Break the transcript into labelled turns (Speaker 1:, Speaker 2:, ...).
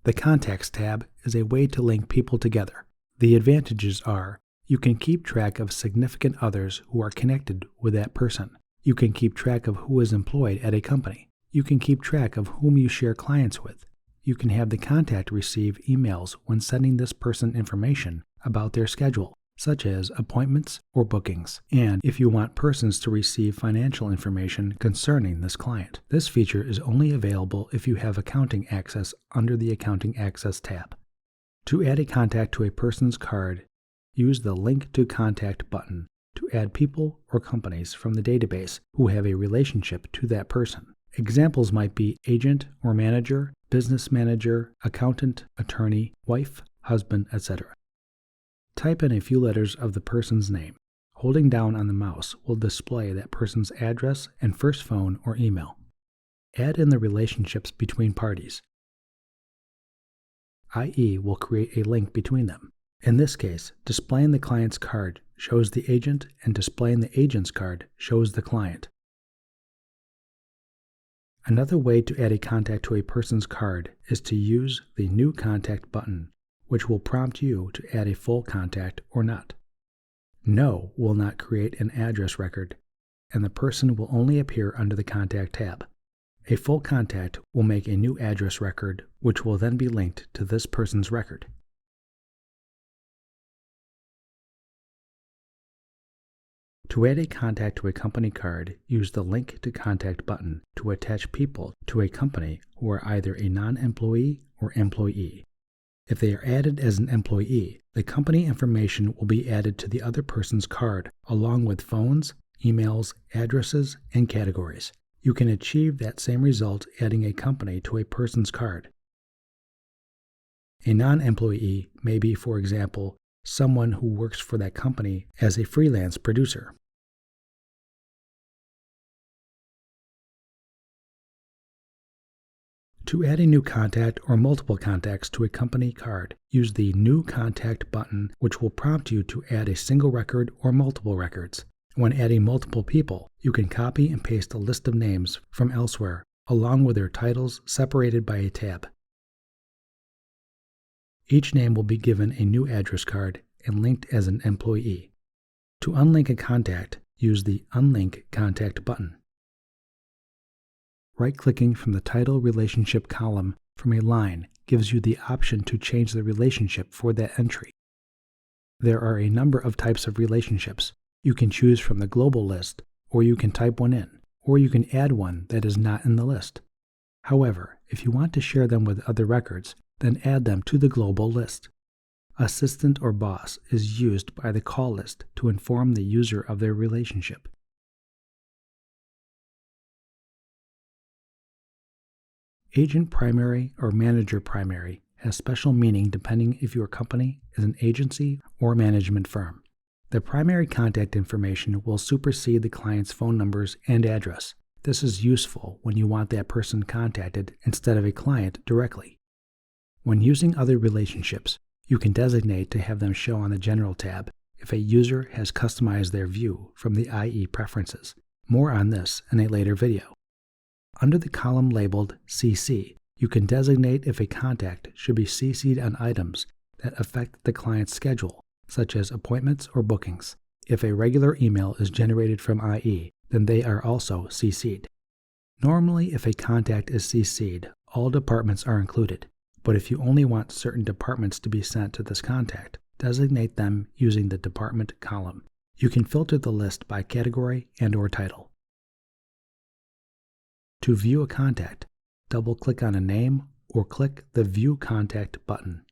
Speaker 1: The Contacts tab is a way to link people together. The advantages are you can keep track of significant others who are connected with that person. You can keep track of who is employed at a company. You can keep track of whom you share clients with. You can have the contact receive emails when sending this person information about their schedule, such as appointments or bookings, and if you want persons to receive financial information concerning this client. This feature is only available if you have accounting access under the Accounting Access tab. To add a contact to a person's card, use the Link to Contact button to add people or companies from the database who have a relationship to that person. Examples might be agent or manager, business manager, accountant, attorney, wife, husband, etc. Type in a few letters of the person's name. Holding down on the mouse will display that person's address and first phone or email. Add in the relationships between parties, i.e. will create a link between them. In this case, displaying the client's card shows the agent and displaying the agent's card shows the client. Another way to add a contact to a person's card is to use the New Contact button, which will prompt you to add a full contact or not. No will not create an address record, and the person will only appear under the Contact tab. A full contact will make a new address record, which will then be linked to this person's record. To add a contact to a company card, use the Link to Contact button to attach people to a company who are either a non-employee or employee. If they are added as an employee, the company information will be added to the other person's card, along with phones, emails, addresses, and categories. You can achieve that same result adding a company to a person's card. A non-employee may be, for example, someone who works for that company as a freelance producer. To add a new contact or multiple contacts to a company card, use the New Contact button, which will prompt you to add a single record or multiple records. When adding multiple people, you can copy and paste a list of names from elsewhere, along with their titles separated by a tab. Each name will be given a new address card and linked as an employee. To unlink a contact, use the Unlink Contact button. Right-clicking from the Title Relationship column from a line gives you the option to change the relationship for that entry. There are a number of types of relationships. You can choose from the global list, or you can type one in, or you can add one that is not in the list. However, if you want to share them with other records, then add them to the global list. Assistant or boss is used by the call list to inform the user of their relationship. Agent primary or manager primary has special meaning depending if your company is an agency or management firm. The primary contact information will supersede the client's phone numbers and address. This is useful when you want that person contacted instead of a client directly. When using other relationships, you can designate to have them show on the General tab if a user has customized their view from the IE preferences. More on this in a later video. Under the column labeled CC, you can designate if a contact should be CC'd on items that affect the client's schedule, such as appointments or bookings. If a regular email is generated from IE, then they are also CC'd. Normally, if a contact is CC'd, all departments are included, but if you only want certain departments to be sent to this contact, designate them using the Department column. You can filter the list by category and/or title. To view a contact, double-click on a name or click the View Contact button.